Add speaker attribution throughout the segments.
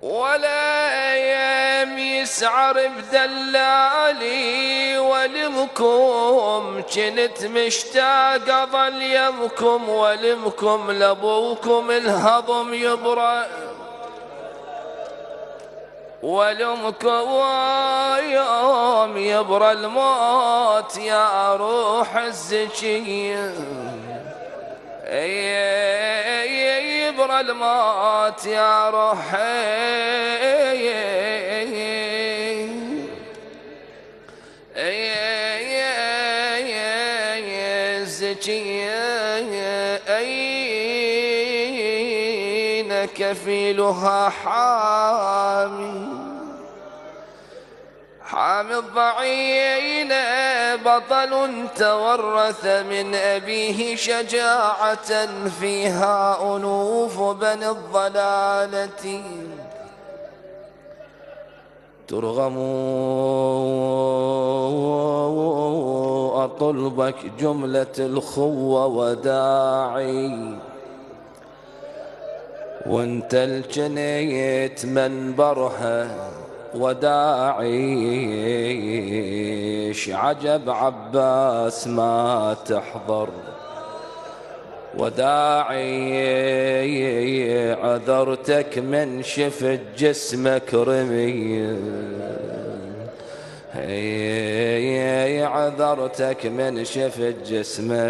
Speaker 1: ولا ايام يسعر بدلالي ولمكم جنت مشتاق اظل يمكم ولمكم لابوكم الهضم يبرأ ولمكم يوم يبرى الموت يا روح الزكية يبرى الموت يا روح الزكية أين كفيلها حامي الضعين بطل تورث من أبيه شجاعة فيها أنوف بني الضلالة ترغم أطلبك جملة الخوة وداعي وانت الجنيت منبرها وداعيش عجب عباس ما تحضر وداعي عذرتك من شفت جسمك رمي عذرتك من شفت جسمك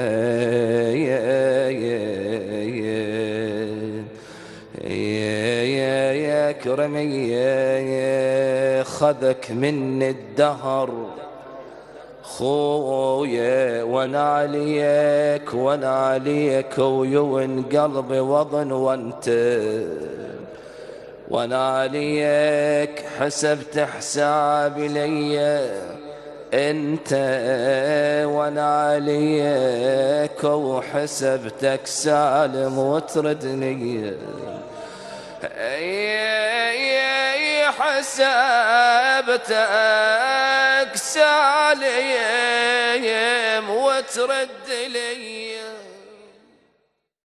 Speaker 1: يا كرمي خذك من الدهر خويا وناليك ويون قلبي وضن وناليك حسبت حسابي لي انت وناليك وحسبتك سالم وتردني حسبتك سالم وترد لي